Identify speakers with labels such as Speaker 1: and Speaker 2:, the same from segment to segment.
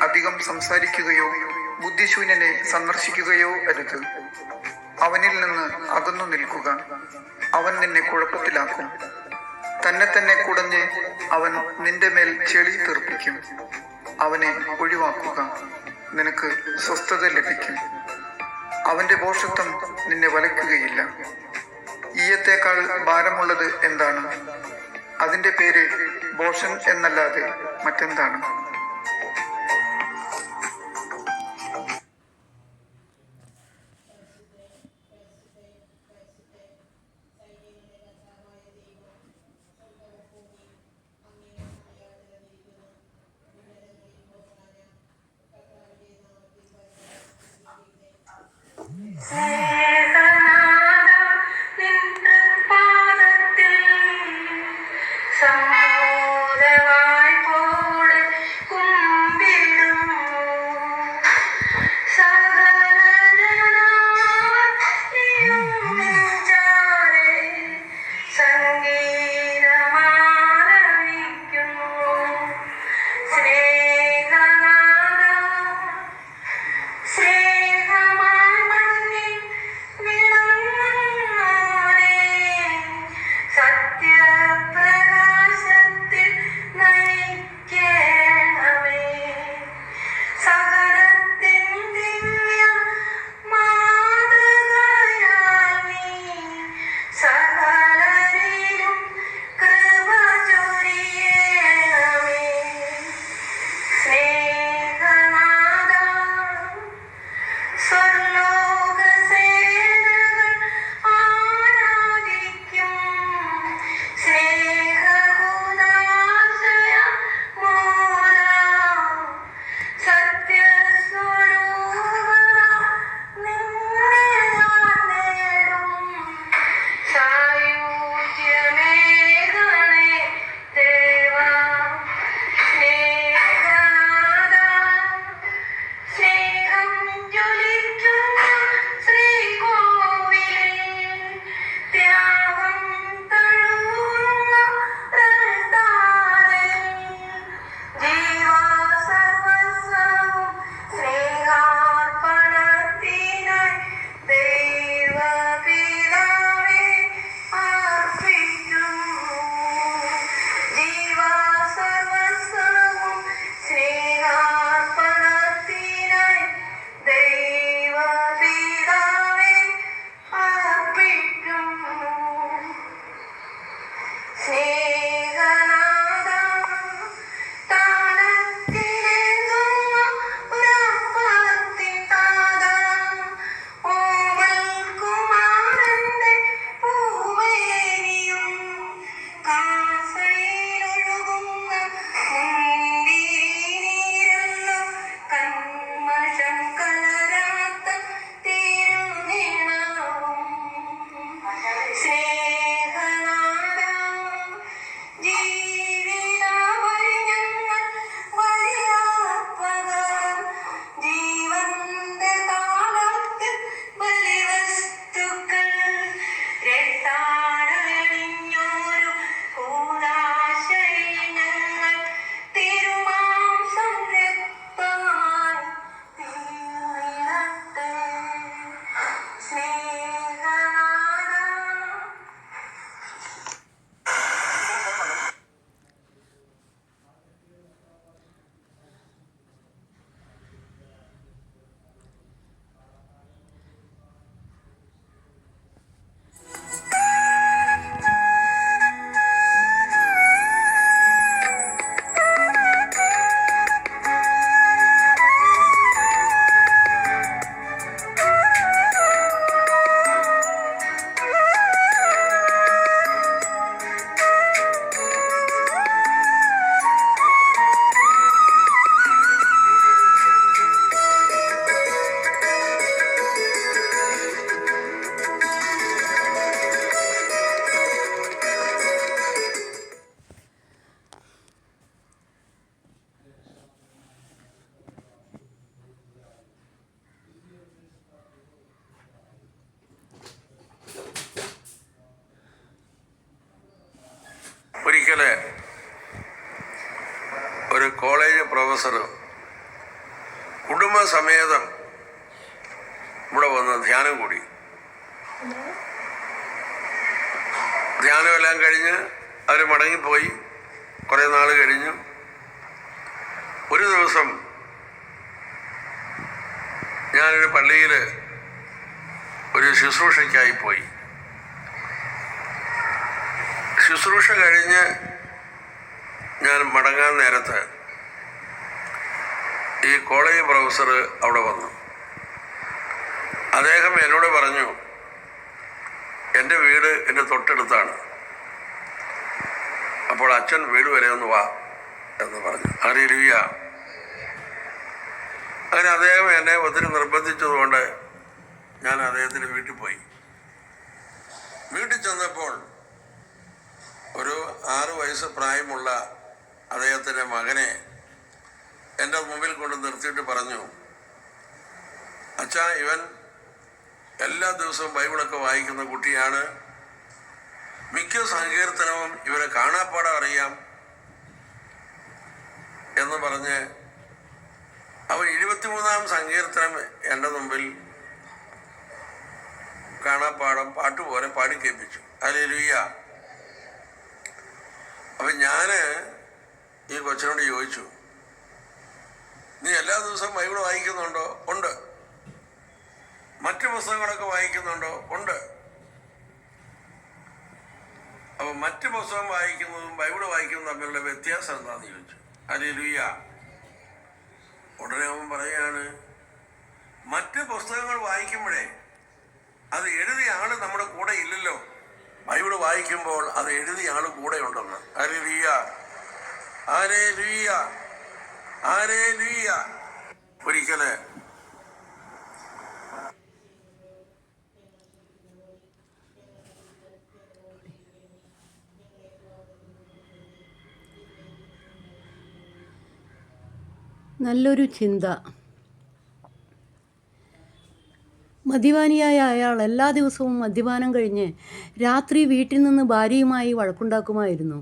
Speaker 1: അധികം സംസാരിക്കുകയോ ബുദ്ധിശൂന്യനെ സന്ദർശിക്കുകയോ അരുത്. അവനിൽ നിന്ന് അകന്നു നിൽക്കുക. അവൻ നിന്നെ കുഴപ്പത്തിലാക്കും. തന്നെ കുടഞ്ഞ് അവൻ നിന്റെ മേൽ ചെളി തെറിപ്പിക്കും. അവനെ ഒഴിവാക്കുക, നിനക്ക് സ്വസ്ഥത ലഭിക്കും. അവന്റെ ഭോഷത്വം നിന്നെ വലയ്ക്കുകയില്ല. ഈയത്തേക്കാൾ ഭാരമുള്ളത് എന്താണ്? അതിന്റെ പേര് ഭോഷൻ എന്നല്ലാതെ മറ്റെന്താണ്?
Speaker 2: ഒരിക്കൽ ഒരു കോളേജ് പ്രൊഫസർ കുടുംബസമേതം ഇവിടെ വന്ന് ധ്യാനം കൂടി. ധ്യാനമെല്ലാം കഴിഞ്ഞ് അവർ മടങ്ങിപ്പോയി. കുറേ നാൾ കഴിഞ്ഞു. ഒരു ദിവസം ഞാനൊരു പള്ളിയിൽ ഒരു ശുശ്രൂഷയ്ക്കായി പോയി. ശുശ്രൂഷ കഴിഞ്ഞ് ഞാൻ മടങ്ങാൻ നേരത്ത് ഈ കോളേജ് പ്രൊഫസർ അവിടെ വന്നു. അദ്ദേഹം എന്നോട് പറഞ്ഞു, എൻ്റെ വീട് എൻ്റെ തൊട്ടടുത്താണ്, അപ്പോൾ അച്ഛൻ വീട് വരെ ഒന്ന് വാ എന്ന് പറഞ്ഞു. ഹല്ലേലൂയ. അങ്ങനെ അദ്ദേഹം എന്നെ ഒത്തിരി നിർബന്ധിച്ചതുകൊണ്ട് ഞാൻ അദ്ദേഹത്തിൻ്റെ വീട്ടിൽ പോയി. വീട്ടിൽ ചെന്നപ്പോൾ ഒരു 6 വയസ്സ് പ്രായമുള്ള അദ്ദേഹത്തിൻ്റെ മകനെ എൻ്റെ മുമ്പിൽ കൊണ്ട് നിർത്തിയിട്ട് പറഞ്ഞു, അച്ഛാ, ഇവൻ എല്ലാ ദിവസവും ബൈബിളൊക്കെ വായിക്കുന്ന കുട്ടിയാണ്. മിക്ക സങ്കീർത്തനവും ഇവരെ കാണാപ്പാടം അറിയാം എന്ന് പറഞ്ഞ് അവൻ 23-ാം സങ്കീർത്തനം എൻ്റെ മുമ്പിൽ കാണാപ്പാടം പാട്ടുപോലെ പാടി കേൾപ്പിച്ചു. ഹല്ലേലൂയ. അപ്പം ഞാൻ ഈ കൊച്ചിനോട് ചോദിച്ചു, നീ എല്ലാ ദിവസവും ബൈബിൾ വായിക്കുന്നുണ്ടോ? ഉണ്ട്. മറ്റു പുസ്തകങ്ങളൊക്കെ വായിക്കുന്നുണ്ടോ? ഉണ്ട്. അപ്പം മറ്റു പുസ്തകം വായിക്കുന്നതും ബൈബിൾ വായിക്കുന്നതും തമ്മിലുള്ള വ്യത്യാസം എന്താണെന്ന് ചോദിച്ചു. ഹല്ലേലൂയ. ഉടനെ അവൻ പറയാണ്, മറ്റ് പുസ്തകങ്ങൾ വായിക്കുമ്പോഴേ അത് എഴുതിയ ആള് നമ്മുടെ കൂടെ ഇല്ലല്ലോ, ബൈബിൾ വായിക്കുമ്പോൾ അത് എഴുതിയ ആള് കൂടെ ഉണ്ടെന്ന്. Hallelujah, hallelujah, hallelujah. ഒരിക്കല്
Speaker 3: നല്ലൊരു ചിന്ത. മദ്യപാനിയായ അയാൾ എല്ലാ ദിവസവും മദ്യപാനം കഴിഞ്ഞ് രാത്രി വീട്ടിൽ നിന്ന് ഭാര്യയുമായി വഴക്കുണ്ടാക്കുമായിരുന്നു.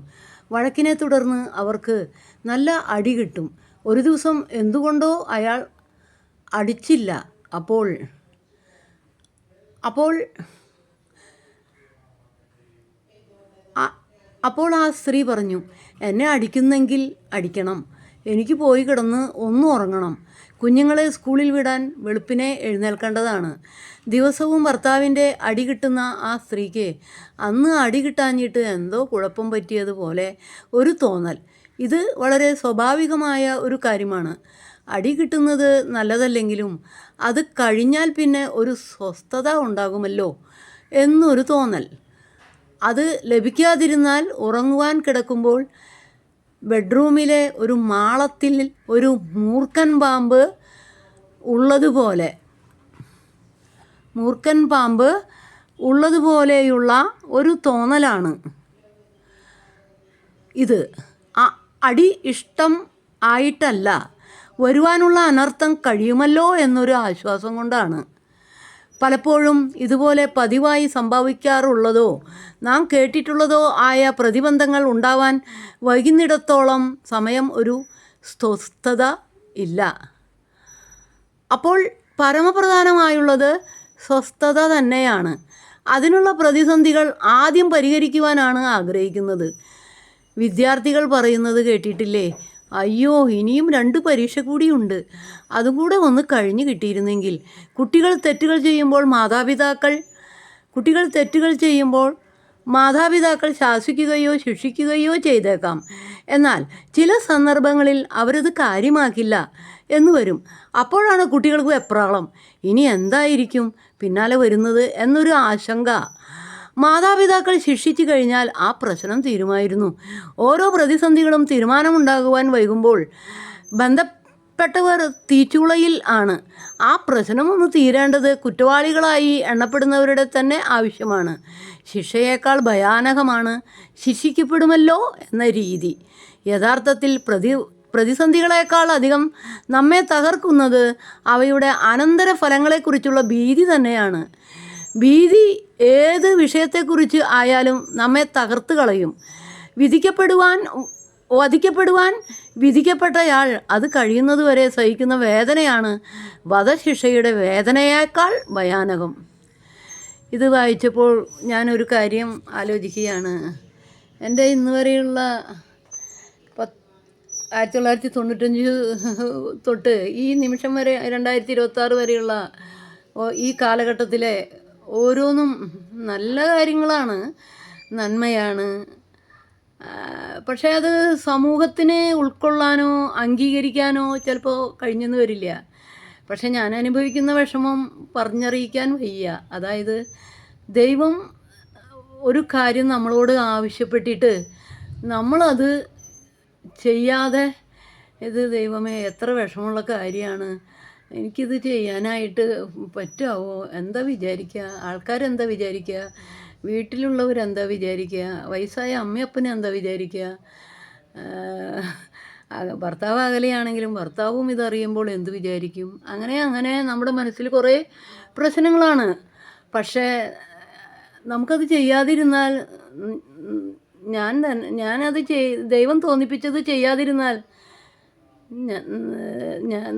Speaker 3: വഴക്കിനെ തുടർന്ന് അവർക്ക് നല്ല അടി കിട്ടും. ഒരു ദിവസം എന്തുകൊണ്ടോ അയാൾ അടിച്ചില്ല. അപ്പോൾ ആ സ്ത്രീ പറഞ്ഞു, എന്നെ അടിക്കുന്നെങ്കിൽ അടിക്കണം, എനിക്ക് പോയി കിടന്ന് ഒന്നും ഉറങ്ങണം, കുഞ്ഞുങ്ങളെ സ്കൂളിൽ വിടാൻ വെളുപ്പിനെ എഴുന്നേൽക്കേണ്ടതാണ്. ദിവസവും ഭർത്താവിൻ്റെ അടി കിട്ടുന്ന ആ സ്ത്രീക്ക് അന്ന് അടി കിട്ടാഞ്ഞിട്ട് എന്തോ കുഴപ്പം പറ്റിയതുപോലെ ഒരു തോന്നൽ. ഇത് വളരെ സ്വാഭാവികമായ ഒരു കാര്യമാണ്. അടി കിട്ടുന്നത് നല്ലതല്ലെങ്കിലും അത് കഴിഞ്ഞാൽ പിന്നെ ഒരു സ്വസ്ഥത ഉണ്ടാകുമല്ലോ എന്നൊരു തോന്നൽ. അത് ലഭിക്കാതിരുന്നാൽ ഉറങ്ങുവാൻ കിടക്കുമ്പോൾ ബെഡ്റൂമിലെ ഒരു മാളത്തിൽ ഒരു മൂർഖൻ പാമ്പ് ഉള്ളതുപോലെയുള്ള ഒരു തോന്നലാണ് ഇത്. അടി ഇഷ്ടം ആയിട്ടല്ല, വരുവാനുള്ള അനർത്ഥം കഴിയുമല്ലോ എന്നൊരു ആശ്വാസം കൊണ്ടാണ്. പലപ്പോഴും ഇതുപോലെ പതിവായി സംഭവിക്കാറുള്ളതോ നാം കേട്ടിട്ടുള്ളതോ ആയ പ്രതിബന്ധങ്ങൾ ഉണ്ടാവാൻ വൈകുന്നിടത്തോളം സമയം ഒരു സ്വസ്ഥത ഇല്ല. അപ്പോൾ പരമപ്രധാനമായുള്ളത് സ്വസ്ഥത തന്നെയാണ്. അതിനുള്ള പ്രതിസന്ധികൾ ആദ്യം പരിഹരിക്കുവാനാണ് ആഗ്രഹിക്കുന്നത്. വിദ്യാർത്ഥികൾ പറയുന്നത് കേട്ടിട്ടില്ലേ, അയ്യോ, ഇനിയും 2 പരീക്ഷ കൂടിയുണ്ട്, അതും കൂടെ ഒന്ന് കഴിഞ്ഞ് കിട്ടിയിരുന്നെങ്കിൽ. കുട്ടികൾ തെറ്റുകൾ ചെയ്യുമ്പോൾ മാതാപിതാക്കൾ ശാസിക്കുകയോ ശിക്ഷിക്കുകയോ ചെയ്തേക്കാം. എന്നാൽ ചില സന്ദർഭങ്ങളിൽ അവരത് കാര്യമാക്കില്ല എന്ന് വരും. അപ്പോഴാണ് കുട്ടികൾക്ക് വെപ്രാളം, ഇനി എന്തായിരിക്കും പിന്നാലെ വരുന്നത് എന്നൊരു ആശങ്ക. മാതാപിതാക്കൾ ശിക്ഷിച്ചു കഴിഞ്ഞാൽ ആ പ്രശ്നം തീരുമായിരുന്നു. ഓരോ പ്രതിസന്ധികളും തീരുമാനമുണ്ടാകുവാൻ വൈകുമ്പോൾ ബന്ധപ്പെട്ടവർ തീച്ചുളയിൽ ആണ്. ആ പ്രശ്നമൊന്ന് തീരേണ്ടത് കുറ്റവാളികളായി എണ്ണപ്പെടുന്നവരുടെ തന്നെ ആവശ്യമാണ്. ശിക്ഷയേക്കാൾ ഭയാനകമാണ് ശിക്ഷിക്കപ്പെടുമല്ലോ എന്ന രീതി. യഥാർത്ഥത്തിൽ പ്രതിസന്ധികളേക്കാൾ അധികം നമ്മെ തകർക്കുന്നത് അവയുടെ അനന്തരഫലങ്ങളെക്കുറിച്ചുള്ള ഭീതി തന്നെയാണ്. ഭീതി ഏത് വിഷയത്തെക്കുറിച്ച് ആയാലും നമ്മെ തകർത്ത് കളയും. വധിക്കപ്പെടുവാൻ വിധിക്കപ്പെട്ടയാൾ അത് കഴിയുന്നതുവരെ സഹിക്കുന്ന വേദനയാണ് വധശിക്ഷയുടെ വേദനയേക്കാൾ ഭയാനകം. ഇത് വായിച്ചപ്പോൾ ഞാനൊരു കാര്യം ആലോചിക്കുകയാണ്. എൻ്റെ ഇന്ന് വരെയുള്ള 1995 തൊട്ട് ഈ നിമിഷം വരെ 2026 വരെയുള്ള ഈ കാലഘട്ടത്തിലെ ഓരോന്നും നല്ല കാര്യങ്ങളാണ്, നന്മയാണ്. പക്ഷേ അത് സമൂഹത്തിന് ഉൾക്കൊള്ളാനോ അംഗീകരിക്കാനോ ചിലപ്പോൾ കഴിഞ്ഞെന്ന് വരില്ല. പക്ഷെ ഞാൻ അനുഭവിക്കുന്ന വിഷമം പറഞ്ഞറിയിക്കാൻ വയ്യ. അതായത് ദൈവം ഒരു കാര്യം നമ്മളോട് ആവശ്യപ്പെട്ടിട്ട് നമ്മളത് ചെയ്യാതെ, ഇത് ദൈവമേ എത്ര വിഷമമുള്ള കാര്യമാണ്, എനിക്കിത് ചെയ്യാനായിട്ട് പറ്റുമോ, എന്താ വിചാരിക്കുക, ആൾക്കാരെന്താ വിചാരിക്കുക, വീട്ടിലുള്ളവരെന്താ വിചാരിക്കുക, വയസ്സായ അമ്മയപ്പനും എന്താ വിചാരിക്കുക, ഭർത്താവ് അകലെയാണെങ്കിലും ഭർത്താവും ഇതറിയുമ്പോൾ എന്ത് വിചാരിക്കും, അങ്ങനെ നമ്മുടെ മനസ്സിൽ കുറേ പ്രശ്നങ്ങളാണ്. പക്ഷേ നമുക്കത് ചെയ്യാതിരുന്നാൽ, ഞാനത് ദൈവം തോന്നിപ്പിച്ചത് ചെയ്യാതിരുന്നാൽ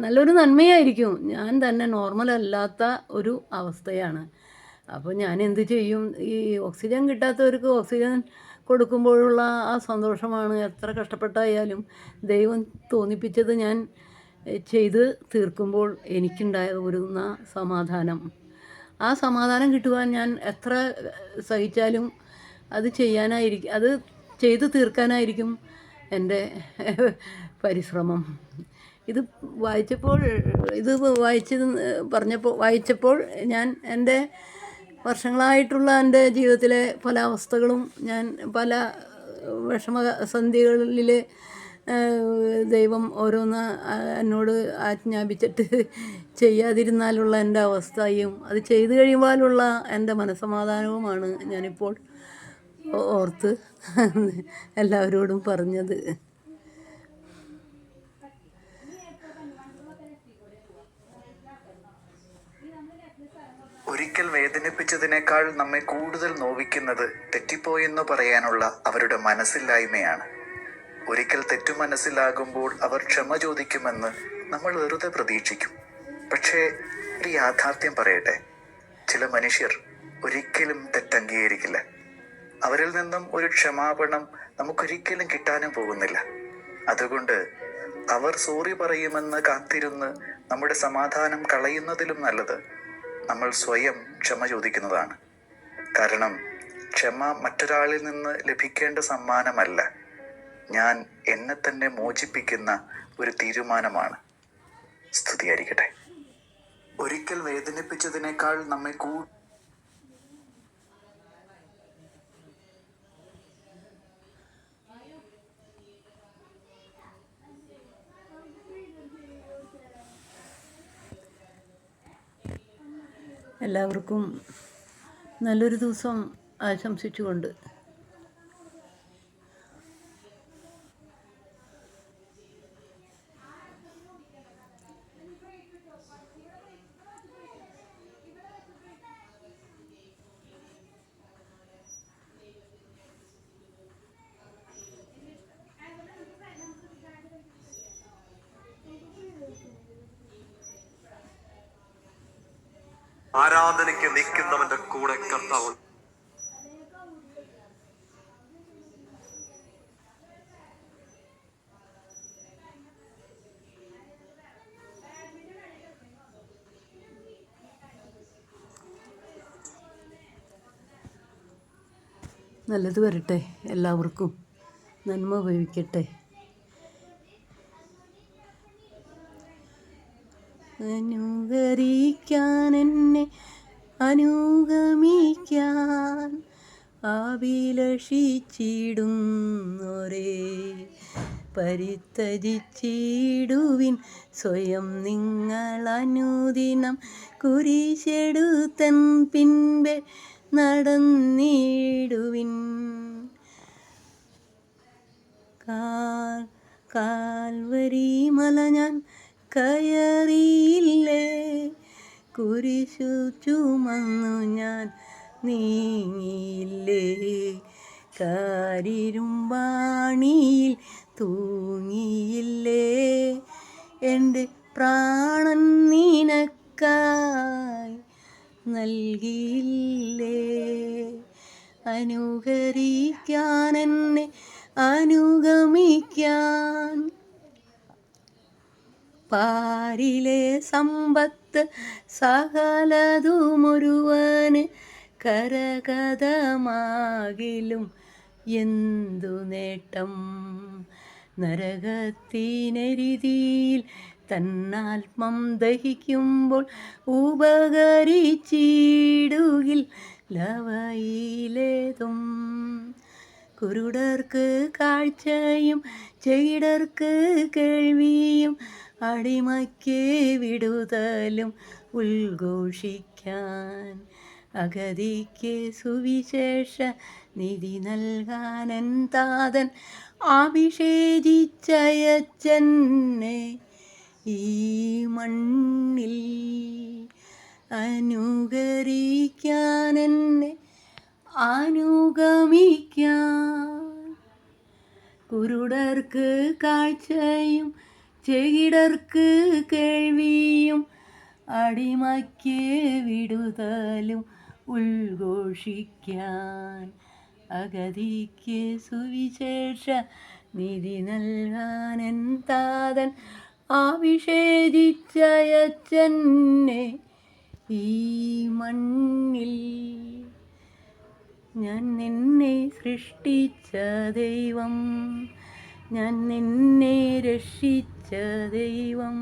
Speaker 3: നല്ലൊരു നന്മയായിരിക്കും. ഞാൻ തന്നെ നോർമലല്ലാത്ത ഒരു അവസ്ഥയാണ്. അപ്പോൾ ഞാൻ എന്ത് ചെയ്യും? ഈ ഓക്സിജൻ കിട്ടാത്തവർക്ക് ഓക്സിജൻ കൊടുക്കുമ്പോഴുള്ള ആ സന്തോഷമാണ് എത്ര കഷ്ടപ്പെട്ടായാലും ദൈവം തോന്നിപ്പിച്ചത് ഞാൻ ചെയ്ത് തീർക്കുമ്പോൾ എനിക്കുണ്ടാകുന്ന സമാധാനം. ആ സമാധാനം കിട്ടുവാൻ ഞാൻ എത്ര സഹിച്ചാലും അത് ചെയ്തു തീർക്കാനായിരിക്കും എൻ്റെ പരിശ്രമം. ഇത് വായിച്ചപ്പോൾ ഞാൻ എൻ്റെ വർഷങ്ങളായിട്ടുള്ള എൻ്റെ ജീവിതത്തിലെ പല അവസ്ഥകളും, ഞാൻ പല വിഷമസന്ധികളിൽ ദൈവം ഓരോന്ന് എന്നോട് ആജ്ഞാപിച്ചിട്ട് ചെയ്യാതിരുന്നാലുള്ള എൻ്റെ അവസ്ഥയും അത് ചെയ്തു കഴിയുമ്പോഴുള്ള എൻ്റെ മനസ്സമാധാനവുമാണ് ഞാനിപ്പോൾ ഓർത്ത് എല്ലാവരോടും പറഞ്ഞത്.
Speaker 4: ഒരിക്കൽ വേദനിപ്പിച്ചതിനേക്കാൾ നമ്മെ കൂടുതൽ നോവിക്കുന്നത് തെറ്റിപ്പോയെന്ന് പറയാനുള്ള അവരുടെ മനസ്സില്ലായ്മയാണ്. ഒരിക്കൽ തെറ്റു മനസ്സിലാകുമ്പോൾ അവർ ക്ഷമ ചോദിക്കുമെന്ന് നമ്മൾ വെറുതെ പ്രതീക്ഷിക്കും. പക്ഷേ ഒരു യാഥാർത്ഥ്യം പറയട്ടെ, ചില മനുഷ്യർ ഒരിക്കലും തെറ്റംഗീകരിക്കില്ല. അവരിൽ നിന്നും ഒരു ക്ഷമാപണം നമുക്കൊരിക്കലും കിട്ടാനും പോകുന്നില്ല. അതുകൊണ്ട് അവർ സോറി പറയുമെന്ന് കാത്തിരുന്ന് നമ്മുടെ സമാധാനം കളയുന്നതിലും നല്ലത് നമ്മൾ സ്വയം ക്ഷമ ചോദിക്കുന്നതാണ്. കാരണം ക്ഷമ മറ്റൊരാളിൽ നിന്ന് ലഭിക്കേണ്ട സമ്മാനമല്ല, ഞാൻ എന്നെ തന്നെ മോചിപ്പിക്കുന്ന ഒരു തീരുമാനമാണ്. സ്തുതിയായിരിക്കട്ടെ. ഒരിക്കൽ വേദനിപ്പിച്ചതിനേക്കാൾ നമ്മെ
Speaker 3: എല്ലാവർക്കും നല്ലൊരു ദിവസം ആശംസിച്ചുകൊണ്ട്
Speaker 5: ആരാധനയ്ക്ക് നിൽക്കുന്നവന്റെ കൂടെ കർത്താവ്.
Speaker 3: നല്ലത് വരട്ടെ, എല്ലാവർക്കും നന്മ ഭവിക്കട്ടെ. അനുകരിക്കാൻ എന്നെ അനുഗമിക്കാൻ അഭിലഷിച്ചിടുന്നോരേ, പരിത്യജിച്ചിടുവിൻ സ്വയം നിങ്ങൾ അനുദിനം കുരിശെടുത്തൻ പിൻപെ നടന്നിടുവിൻ. കാൽവരി മല ഞാൻ കയറിയില്ലേ, കുരിശു ചുമന്നു ഞാൻ നീങ്ങിയില്ലേ, കാരിരുമ്പാണിയിൽ തൂങ്ങിയില്ലേ എൻ്റെ പ്രാണൻ നിനക്കായി നൽകിയില്ലേ അനുകരിക്കാൻ എന്നെ അനുഗമിക്കാൻ പാരിലെ സമ്പത്ത് സകലതുമൊരുവന് കരകതമാകിലും എന്തു നേട്ടം നരകത്തിനെരിതിയിൽ തന്നാത്മം ദഹിക്കുമ്പോൾ ഉപകരിച്ചിടുകിൽ ലവയിലേതും കുരുടർക്ക് കാഴ്ചയും ചെകിടർക്ക് കേൾവിയും അടിമയ്ക്ക് വിടുതലും ഉദ്ഘോഷിക്കാൻ അഗതിക്ക് സുവിശേഷ നിധി നൽകാനൻ താതൻ അഭിഷേചിച്ചയച്ചെന്നെ ഈ മണ്ണിൽ അനുകരിക്കാൻ എന്നെ അനുഗമിക്കാൻ കുരുടർക്ക് കാഴ്ചയും ചെകിടർക്ക് കേൾവിയും അടിമയ്ക്ക് വിടുതലും ഉദ്ഘോഷിക്കാൻ അഗതിക്ക് സുവിശേഷ നിധി നൽകാനൻ താതൻ അഭിഷേചിച്ചയച്ചെന്നെ ഈ മണ്ണിൽ ഞാൻ നിന്നെ സൃഷ്ടിച്ച ദൈവം ഞാൻ നിന്നെ രക്ഷിച്ച ദൈവം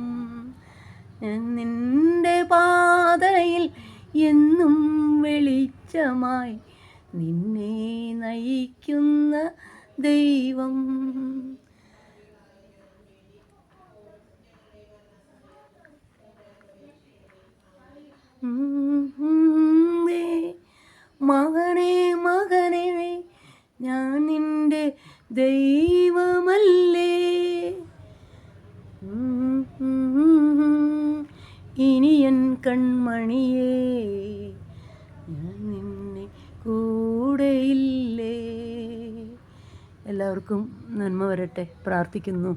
Speaker 3: ഞാൻ നിന്റെ പാതയിൽ എന്നും വെളിച്ചമായി നിന്നെ നയിക്കുന്ന ദൈവം മകനേ മകനേ ഞാൻ നിന്റെ ദൈവമല്ലേ ഇനി എൻ കൺമണിയേ ഞാൻ നിന്നെ കൂടെയില്ലേ. എല്ലാവർക്കും നന്മ വരട്ടെ പ്രാർത്ഥിക്കുന്നു.